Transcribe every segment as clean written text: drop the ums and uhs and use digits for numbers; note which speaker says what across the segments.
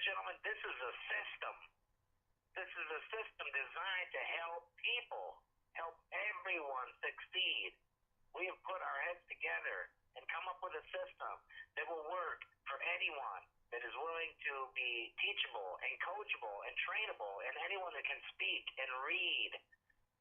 Speaker 1: and gentlemen, this is a system. This is a system designed to help people, help everyone succeed. We have put our heads together and come up with a system that will work for anyone that is willing to be teachable and coachable and trainable, and anyone that can speak and read.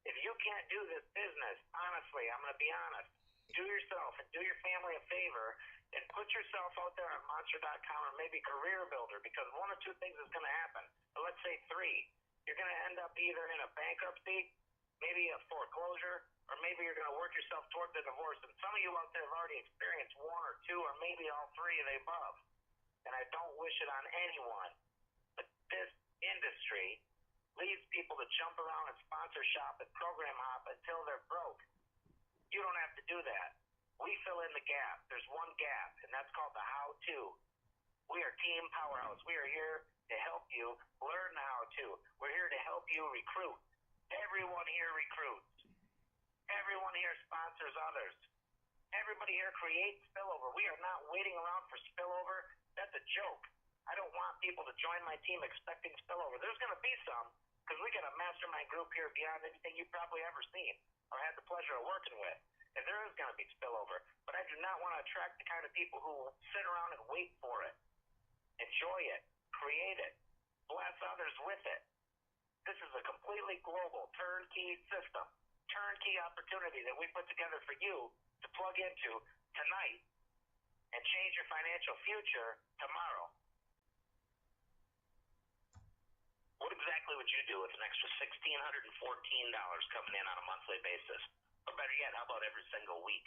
Speaker 1: If you can't do this business, honestly, I'm going to be honest, do yourself and do your family a favor and put yourself out there on Monster.com or maybe Career Builder, because one or two things is going to happen. But let's say three. You're going to end up either in a bankruptcy, maybe a foreclosure, or maybe you're going to work yourself towards a divorce. And some of you out there have already experienced one or two or maybe all three of the above. And I don't wish it on anyone. But this industry leads people to jump around and sponsor shop and program hop until they're broke. You don't have to do that. We fill in the gap. There's one gap, and that's called the how-to. We are Team Powerhouse. We are here to help you learn the how-to. We're here to help you recruit. Everyone here recruits. Everyone here sponsors others. Everybody here creates spillover. We are not waiting around for spillover. That's a joke. I don't want people to join my team expecting spillover. There's going to be some, because we got a mastermind group here beyond anything you've probably ever seen or had the pleasure of working with. And there is going to be spillover. But I do not want to attract the kind of people who sit around and wait for it. Enjoy it. Create it. Bless others with it. This is a completely global turnkey system, turnkey opportunity that we put together for you to plug into tonight and change your financial future tomorrow. What exactly would you do with an extra $1,614 coming in on a monthly basis? Or better yet, how about every single week?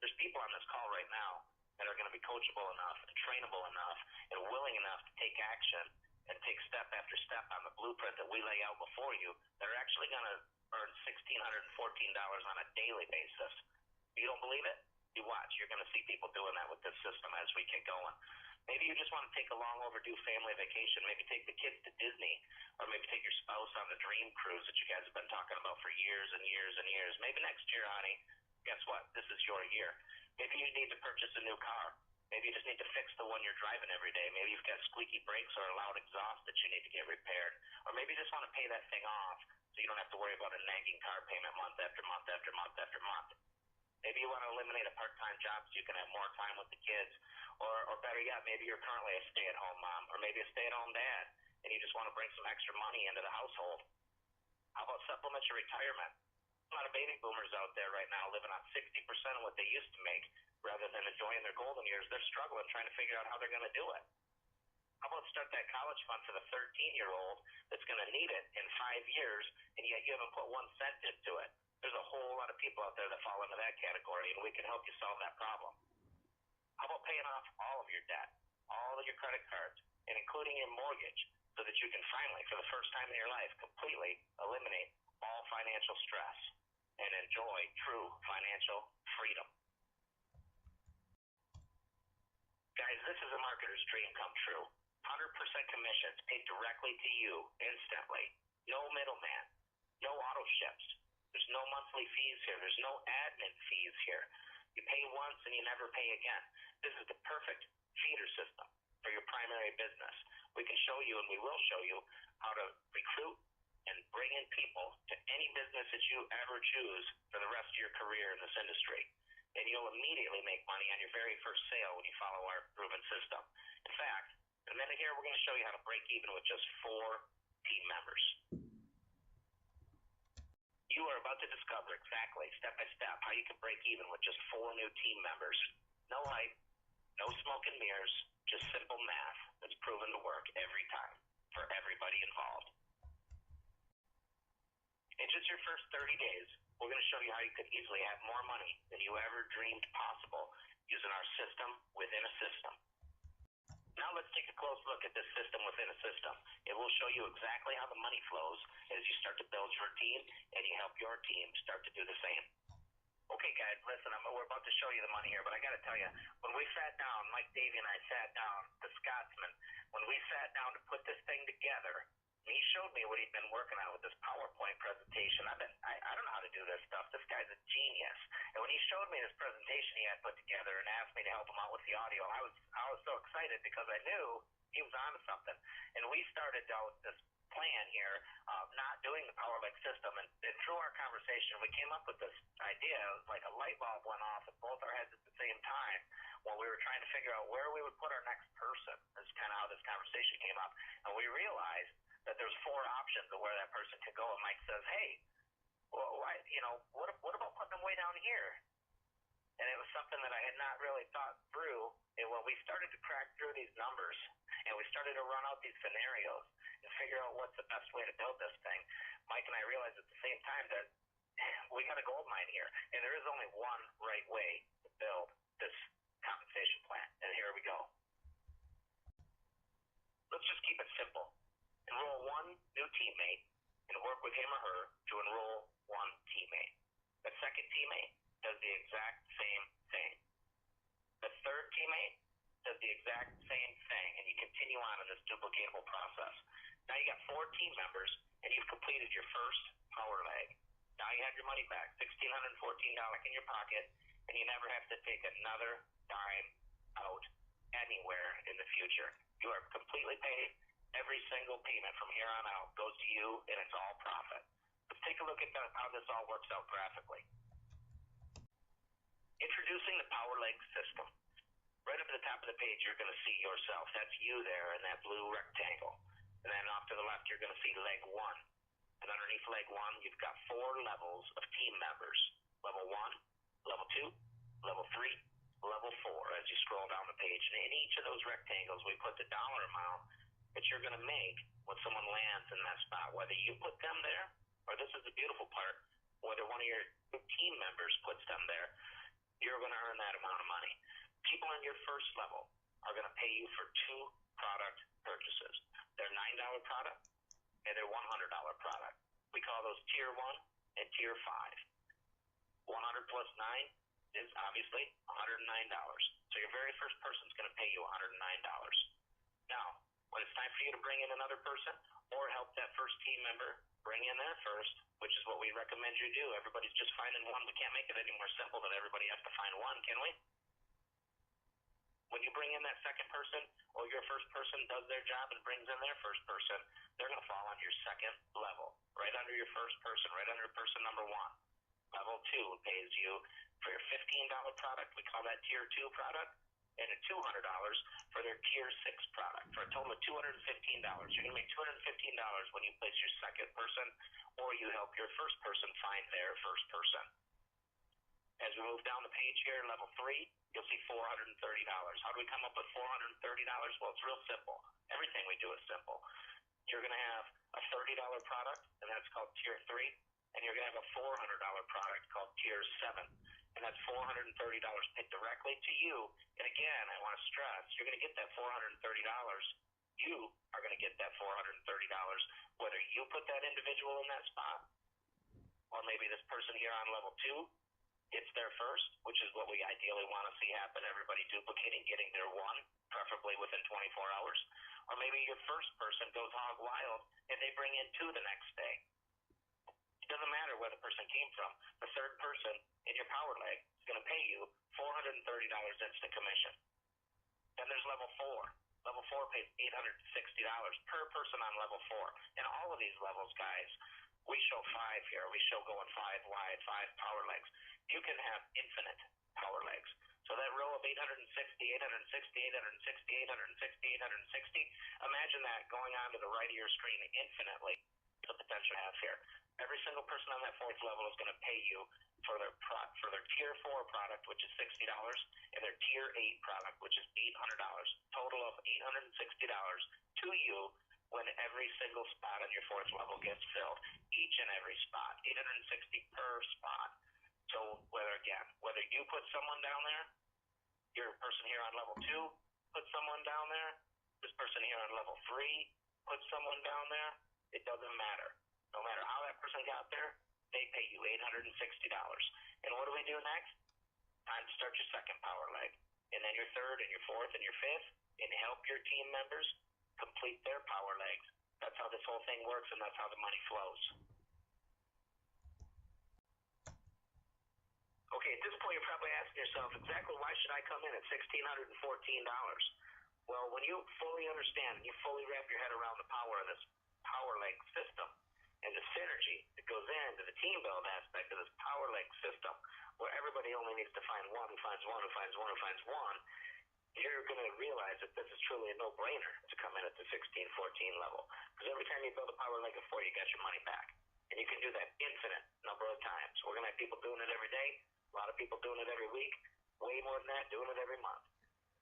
Speaker 1: There's people on this call right now that are going to be coachable enough and trainable enough and willing enough to take action and take step after step on the blueprint that we lay out before you that are actually going to earn $1,614 on a daily basis. If you don't believe it, you watch. You're going to see people doing that with this system as we get going. Maybe you just want to take a long overdue family vacation. Maybe take the kids to Disney, or maybe take your spouse on the dream cruise that you guys have been talking about for years and years and years. Maybe next year, honey, guess what? This is your year. Maybe you need to purchase a new car. Maybe you just need to fix the one you're driving every day. Maybe you've got squeaky brakes or a loud exhaust that you need to get repaired. Or maybe you just want to pay that thing off so you don't have to worry about a nagging car payment month after month after month after month. Maybe you want to eliminate a part-time job so you can have more time with the kids. Or better yet, maybe you're currently a stay-at-home mom, or maybe a stay-at-home dad, and you just want to bring some extra money into the household. How about supplement your retirement? A lot of baby boomers out there right now living on 60% of what they used to make rather than enjoying their golden years. They're struggling trying to figure out how they're going to do it. How about start that college fund for the 13-year-old that's going to need it in 5 years, and yet you haven't put 1 cent into it? There's a whole lot of people out there that fall into that category, and we can help you solve that problem. How about paying off all of your debt, all of your credit cards, and including your mortgage, so that you can finally, for the first time in your life, completely eliminate all financial stress and enjoy true financial freedom? Guys, this is a marketer's dream come true. 100% commissions paid directly to you instantly. No middleman. No auto ships. There's no monthly fees here. There's no admin fees here. You pay once and you never pay again. This is the perfect feeder system for your primary business. We can show you, and we will show you, how to recruit and bring in people to any business that you ever choose for the rest of your career in this industry. And you'll immediately make money on your very first sale when you follow our proven system. In fact, in a minute here, we're going to show you how to break even with just 4 team members. You are about to discover exactly, step by step, how you can break even with just 4 new team members. No hype, no smoke and mirrors, just simple math that's proven to work every time for everybody involved. In just your first 30 days, we're going to show you how you could easily have more money than you ever dreamed possible using our system within a system. Now let's take a close look at this system within a system. It will show you exactly how the money flows as you start to build your team and you help your team start to do the same. Okay, guys, listen, we're about to show you the money here, but I got to tell you, when we sat down, Mike Davey and I sat down, the Scotsman, when we sat down to put this thing together, He showed me what he'd been working on with this PowerPoint presentation. I don't know how to do this stuff. This guy's a genius. And when he showed me this presentation he had put together and asked me to help him out with the audio, I was so excited because I knew he was onto something. And we started out this plan here of not doing the Power Leg system, and through our conversation we came up with this idea. It was like a light bulb went off in both our heads at the same time when we were trying to figure out where we would put our next person. That's kind of how this conversation came up. And we realized that there's 4 options of where that person could go. And Mike says, hey, well, what about putting them way down here? And it was something that I had not really thought through. And when we started to crack through these numbers and we started to run out these scenarios and figure out what's the best way to build this thing, Mike and I realized at the same time that we got a gold mine here. And there is only one right way to build this compensation plan. And here we go. Let's just keep it simple. Enroll 1 new teammate and work with him or her to enroll 1 teammate. The second teammate does the exact same thing. The third teammate does the exact same thing, and you continue on in this duplicatable process. Now you got 4 team members, and you've completed your first power leg. Now you have your money back, $1,614 in your pocket, and you never have to take another dime out anywhere in the future. You are completely paid. Every single payment from here on out goes to you, and it's all profit. Let's take a look at how this all works out graphically. Introducing the Power Leg system. Right up at the top of the page, you're going to see yourself. That's you there in that blue rectangle. And then off to the left, you're going to see leg 1. And underneath leg 1, you've got 4 levels of team members. Level 1, level 2, level 3, level 4 as you scroll down the page. And in each of those rectangles, we put the dollar amount that you're going to make when someone lands in that spot. Whether you put them there, or this is the beautiful part, whether one of your team members puts them there, you're going to earn that amount of money. People on your first level are going to pay you for 2 product purchases. They're $9 product and they're $100 product. We call those tier 1 and tier 5. 100 plus 9 is obviously $109. So your very first person's going to pay you $109. Now, when it's time for you to bring in another person or help that first team member bring in their first, which is what we recommend you do. Everybody's just finding one. We can't make it any more simple that everybody has to find one, can we? When you bring in that second person or your first person does their job and brings in their first person, they're going to fall on your second level, right under your first person, right under person number 1. Level 2 pays you for your $15 product. We call that tier 2 product. And $200 for their tier 6 product, for a total of $215. You're going to make $215 when you place your second person or you help your first person find their first person. As we move down the page here, level 3, you'll see $430. How do we come up with $430? Well, it's real simple. Everything we do is simple. You're going to have a $30 product, and that's called tier 3, and you're going to have a $400 product called tier 7. And that's $430 paid directly to you. And again, I want to stress, you're going to get that $430. You are going to get that $430, whether you put that individual in that spot, or maybe this person here on level 2 gets there first, which is what we ideally want to see happen. Everybody duplicating, getting their 1, preferably within 24 hours. Or maybe your first person goes hog wild and they bring in 2 the next day. It doesn't matter where the person came from. The third person in your power leg is going to pay you $430 instant commission. Then there's level 4. Level 4 pays $860 per person on level 4. And all of these levels, guys, we show 5 here. We show going 5 wide, 5 power legs. You can have infinite power legs. So that row of 860, 860, 860, 860, 860, imagine that going on to the right of your screen infinitely. The potential to have here. Every single person on that 4th level is going to pay you for their tier 4 product, which is $60, and their tier 8 product, which is $800. Total of $860 to you when every single spot on your 4th level gets filled. Each and every spot, $860 per spot. So whether you put someone down there, your person here on level 2 puts someone down there, this person here on level 3 puts someone down there, it doesn't matter. No matter how that person got there, they pay you $860. And what do we do next? Time to start your second power leg. And then your third and your fourth and your fifth, and help your team members complete their power legs That's how this whole thing works, and that's how the money flows. Okay, at this point, you're probably asking yourself, exactly why should I come in at $1,614? Well, when you fully understand and you fully wrap your head around the power of this power leg system and the synergy that goes into the team build aspect of this power leg system, where everybody only needs to find one who finds one who finds one who finds one, you're going to realize that this is truly a no-brainer to come in at the 16-14 level. Because every time you build a power leg of 4, you got your money back. And you can do that infinite number of times. We're going to have people doing it every day, a lot of people doing it every week, way more than that, doing it every month.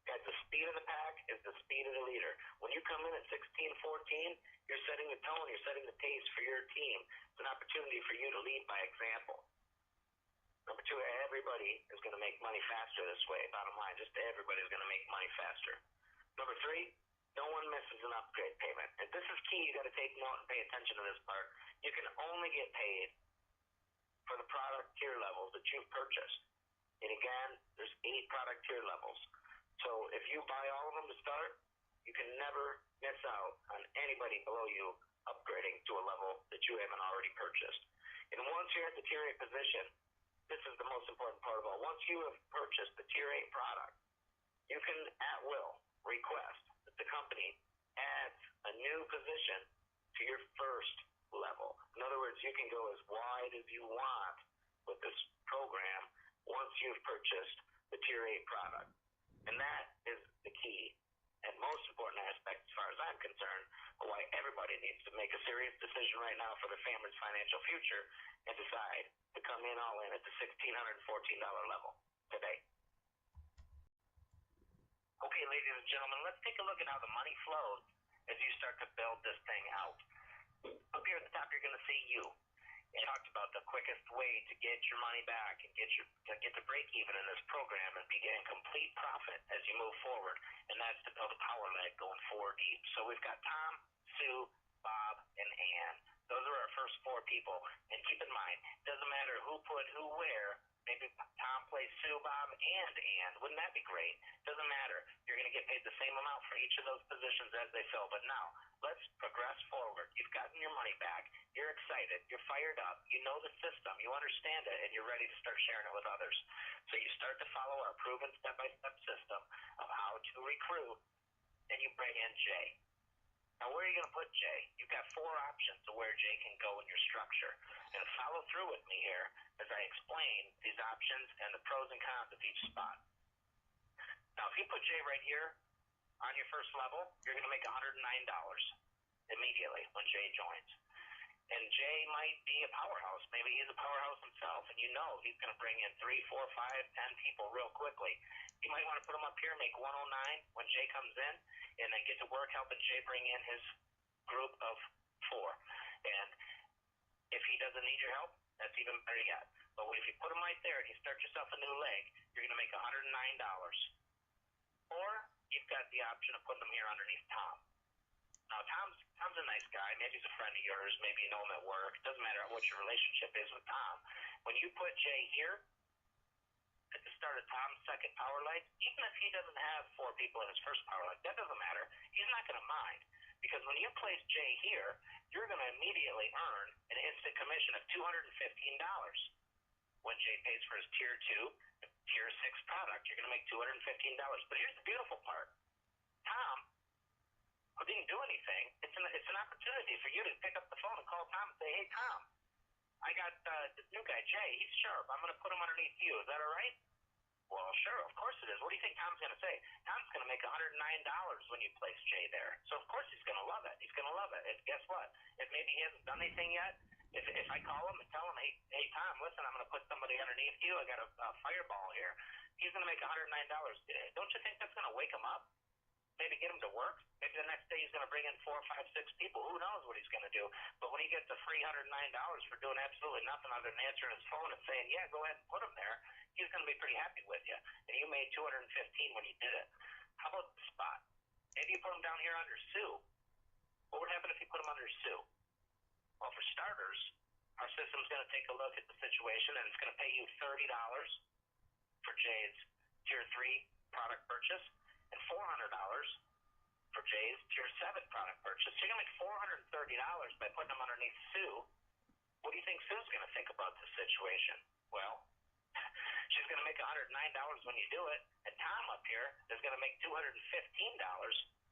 Speaker 1: Guys, the speed of the pack is the speed of the leader. When you come in at 16-14, you're setting the tone, you're setting the pace for your team. It's an opportunity for you to lead by example. Number 2, everybody is going to make money faster this way. Bottom line, just everybody is going to make money faster. Number 3, no one misses an upgrade payment. And this is key. You got to take note and pay attention to this part. You can only get paid for the product tier levels that you've purchased. And again, there's 8 product tier levels. So if you buy all of them to start, you can never miss out on anybody below you upgrading to a level that you haven't already purchased. And once you're at the tier 8 position, this is the most important part of all. Once you have purchased the tier 8 product, you can at will request that the company adds a new position to your first level. In other words, you can go as wide as you want with this program once you've purchased the tier 8 product. And that is the key and most important aspect, as far as I'm concerned, of why everybody needs to make a serious decision right now for their family's financial future and decide to come in all in at the $1,614 level today. Okay, ladies and gentlemen, let's take a look at how the money flows as you start to build this thing out. Up here at the top, you're going to see you. And talked about the quickest way to get your money back and get to break even in this program and begin complete profit as you move forward. And that's to build a power leg going 4 deep. So we've got Tom, Sue, Bob, and Ann. Those are our first 4 people. And keep in mind, it doesn't matter who put who where. Maybe Tom plays Sue, Bob, and Ann. Wouldn't that be great? Doesn't matter. You're going to get paid the same amount for each of those positions as they fill. But now, let's progress forward. You've gotten your money back. You're excited. You're fired up. You know the system. You understand it, and you're ready to start sharing it with others. So you start to follow our proven step-by-step system of how to recruit, and you bring in Jay. Now, where are you going to put Jay? You've got 4 options of where Jay can go in your structure. And follow through with me here as I explain these options and the pros and cons of each spot. Now, if you put Jay right here on your first level, you're going to make $109 immediately when Jay joins. And Jay might be a powerhouse. Maybe he's a powerhouse himself, and you know he's going to bring in 3, 4, 5, 10 people real quickly. You might want to put him up here, make 109 when Jay comes in, and then get to work helping Jay bring in his group of 4. And if he doesn't need your help, that's even better yet. But if you put him right there and you start yourself a new leg, you're going to make $109. Or you've got the option of putting him here underneath Tom. Now, Tom's a nice guy. Maybe he's a friend of yours. Maybe you know him at work. It doesn't matter what your relationship is with Tom. When you put Jay here at the start of Tom's second power leg, even if he doesn't have 4 people in his first power leg, that doesn't matter. He's not going to mind. Because when you place Jay here, you're going to immediately earn an instant commission of $215 when Jay pays for his tier 2, tier 6 product. You're going to make $215. But here's the beautiful part. Tom, who didn't do anything, it's an opportunity for you to pick up the phone and call Tom and say, hey, Tom, I got this new guy, Jay. He's sharp. I'm going to put him underneath you. Is that all right? Well, sure, of course it is. What do you think Tom's going to say? Tom's going to make $109 when you place Jay there. So, of course, he's going to love it. He's going to love it. And guess what? If maybe he hasn't done anything yet, if I call him and tell him, hey, Tom, listen, I'm going to put somebody underneath you. I got a fireball here. He's going to make $109. Don't you think that's going to wake him up? Maybe get him to work. Maybe the next day he's going to bring in 4, 5, 6 people. Who knows what he's going to do? But when he gets the free $109 for doing absolutely nothing other than answering his phone and saying, yeah, go ahead and put him there, he's going to be pretty happy with you. And you made $215 when you did it. How about the spot? Maybe you put him down here under Sue. What would happen if you put him under Sue? Well, for starters, our system's going to take a look at the situation, and it's going to pay you $30 for Jay's tier 3 product purchase and $400 for Jay Jay's Tier 7 product purchase. You're going to make $430 by putting them underneath Sue. What do you think Sue's going to think about this situation? Well, she's going to make $109 when you do it, and Tom up here is going to make $215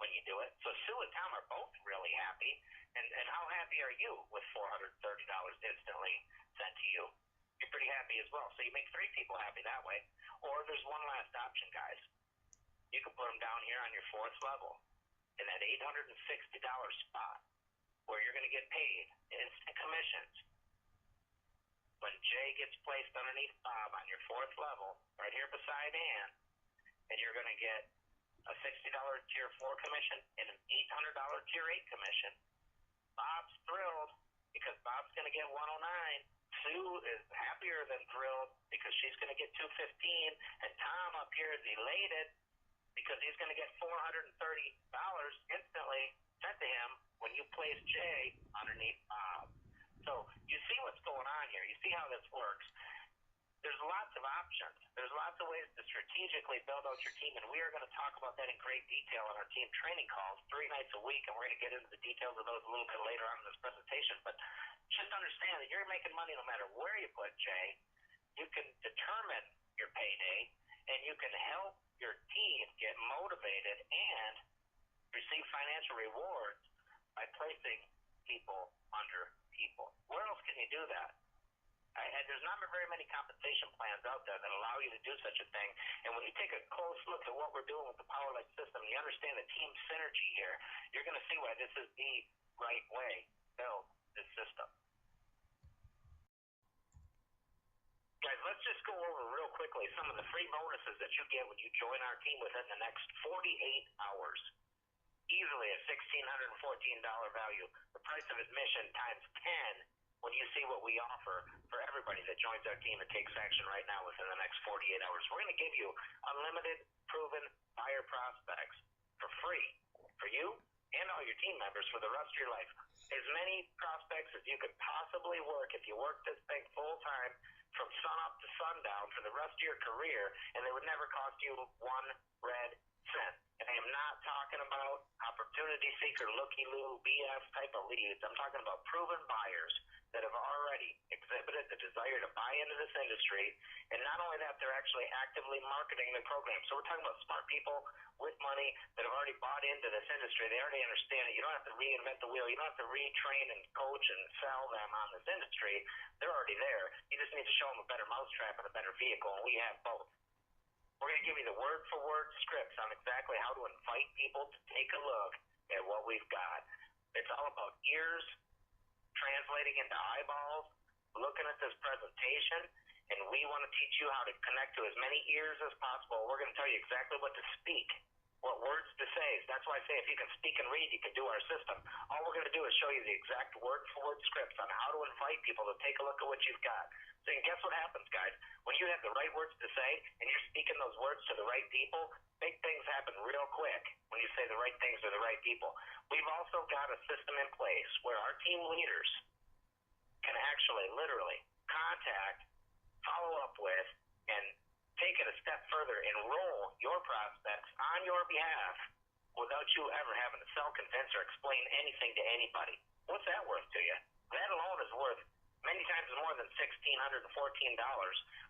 Speaker 1: when you do it. So Sue and Tom are both really happy. And how happy are you with $430 instantly sent to you? You're pretty happy as well. So you make three people happy that way. Or there's one last option, guys. You can put them down here on your fourth level in that $860 spot where you're going to get paid instant commissions. When Jay gets placed underneath Bob on your fourth level, right here beside Ann, and you're going to get a $60 Tier 4 commission and an $800 Tier 8 commission. Bob's thrilled because Bob's going to get 109. Sue is happier than thrilled because she's going to get 215, and Tom up here is elated because he's going to get $430 instantly sent to him when you place Jay underneath Bob. So you see what's going on here. You see how this works. There's lots of options. There's lots of ways to strategically build out your team, and we are going to talk about that in great detail in our team training calls 3 nights a week, and we're going to get into the details of those a little bit later on in this presentation. But just understand that you're making money no matter where you put Jay. You can determine your payday, and you can help your team get motivated and receive financial rewards by placing people under people. Where else can you do that? And there's not very many compensation plans out there that allow you to do such a thing. And when you take a close look at what we're doing with the PowerLight system, you understand the team synergy here, you're going to see why this is the right way to build this system. Guys, let's just go over real quickly some of the free bonuses that you get when you join our team within the next 48 hours. Easily a $1,614 value. The price of admission times 10 when you see what we offer for everybody that joins our team and takes action right now within the next 48 hours. We're going to give you unlimited, proven buyer prospects for free for you and all your team members for the rest of your life. As many prospects as you could possibly work if you work this thing full time from sun up to sundown for the rest of your career, and they would never cost you one red cent. And I am not talking about opportunity seeker, looky-loo, BS type of leads. I'm talking about proven buyers that have already exhibited the desire to buy into this industry. And not only that, they're actually actively marketing the program. So we're talking about smart people with money that have already bought into this industry. They already understand it. You don't have to reinvent the wheel. You don't have to retrain and coach and sell them on this industry. They're already there. You just need to show them a better mousetrap and a better vehicle, and we have both. We're going to give you the word-for-word scripts on exactly how to invite people to take a look at what we've got. It's all about ears translating into eyeballs, looking at this presentation, and we want to teach you how to connect to as many ears as possible. We're going to tell you exactly what to speak, what words to say. That's why I say if you can speak and read, you can do our system. All we're going to do is show you the exact word-for-word scripts on how to invite people to take a look at what you've got. So and guess what happens, guys? When you have the right words to say and you're speaking those words to the right people, big things happen real quick when you say the right things to the right people. We've also got a system in place where our team leaders can actually literally contact, follow up with, and take it a step further, enroll your prospects on your behalf without you ever having to sell, convince, or explain anything to anybody. What's that worth to you? That alone is worth many times more than $1,614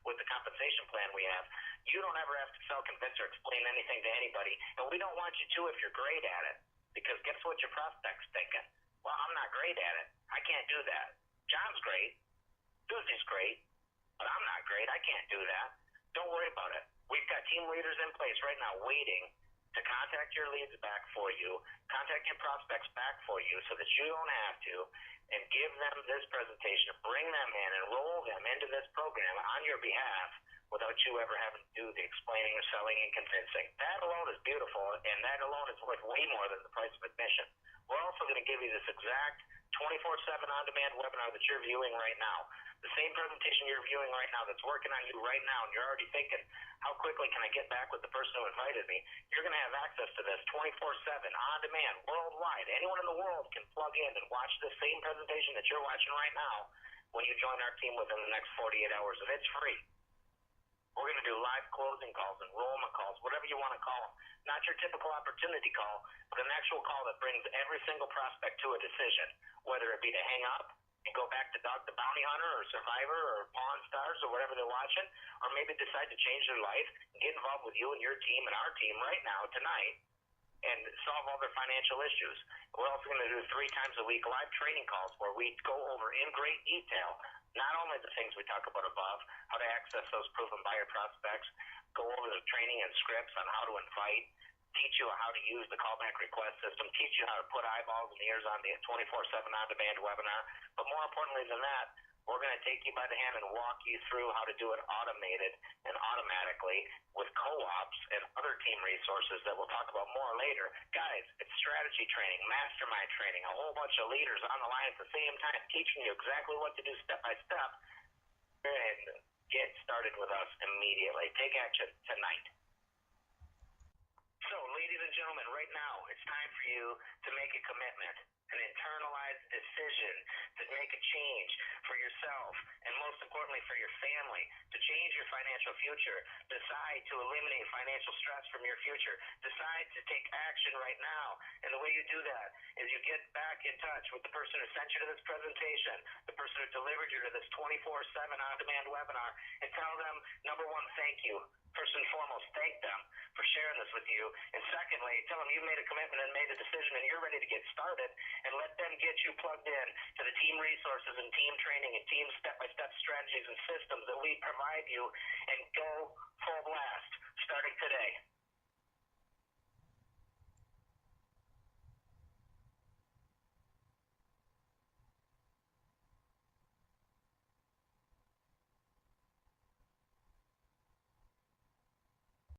Speaker 1: with the compensation plan we have. You don't ever have to sell, convince, or explain anything to anybody, and we don't want you to if you're great at it, because guess what your prospect's thinking? Well, I'm not great at it. I can't do that. John's great. Susie's great, but I'm not great. I can't do that. Don't worry about it. We've got team leaders in place right now waiting to contact your leads back for you, contact your prospects back for you so that you don't have to, and give them this presentation, bring them in, enroll them into this program on your behalf without you ever having to do the explaining or selling and convincing. That alone is beautiful, and that alone is worth way more than the price of admission. We're also going to give you this exact 24/7 on-demand webinar that you're viewing right now. The same presentation you're viewing right now that's working on you right now, and you're already thinking, how quickly can I get back with the person who invited me? You're going to have access to this 24/7 on-demand worldwide. Anyone in the world can plug in and watch the same presentation that you're watching right now when you join our team within the next 48 hours, and it's free. We're going to do live closing calls, enrollment calls, whatever you want to call them. Not your typical opportunity call, but an actual call that brings every single prospect to a decision, whether it be to hang up and go back to Dog the Bounty Hunter or Survivor or Pawn Stars or whatever they're watching, or maybe decide to change their life and get involved with you and your team and our team right now, tonight, and solve all their financial issues. We're also going to do 3 times a week live training calls where we go over in great detail not only the things we talk about above, how to access those proven buyer prospects, go over the training and scripts on how to invite, teach you how to use the callback request system, teach you how to put eyeballs and ears on the 24/7 on-demand webinar. But more importantly than that, we're going to take you by the hand and walk you through how to do it automated and automatically with co-ops and other team resources that we'll talk about more later. Guys, it's strategy training, mastermind training, a whole bunch of leaders on the line at the same time teaching you exactly what to do step by step. And get started with us immediately. Take action tonight. So, ladies and gentlemen, right now it's time for you to make a commitment, an internalized decision to make a change for yourself and most importantly for your family, to change your financial future. Decide to eliminate financial stress from your future. Decide to take action right now. And the way you do that is you get back in touch with the person who sent you to this presentation, the person who delivered you to this 24/7 on-demand webinar, and tell them, number one, thank you. First and foremost, thank them for sharing this with you. And secondly, tell them you made a commitment and made a decision and you're ready to get started, and let them get you plugged in to the team resources and team training and team step-by-step strategies and systems that we provide you, and go full blast starting today.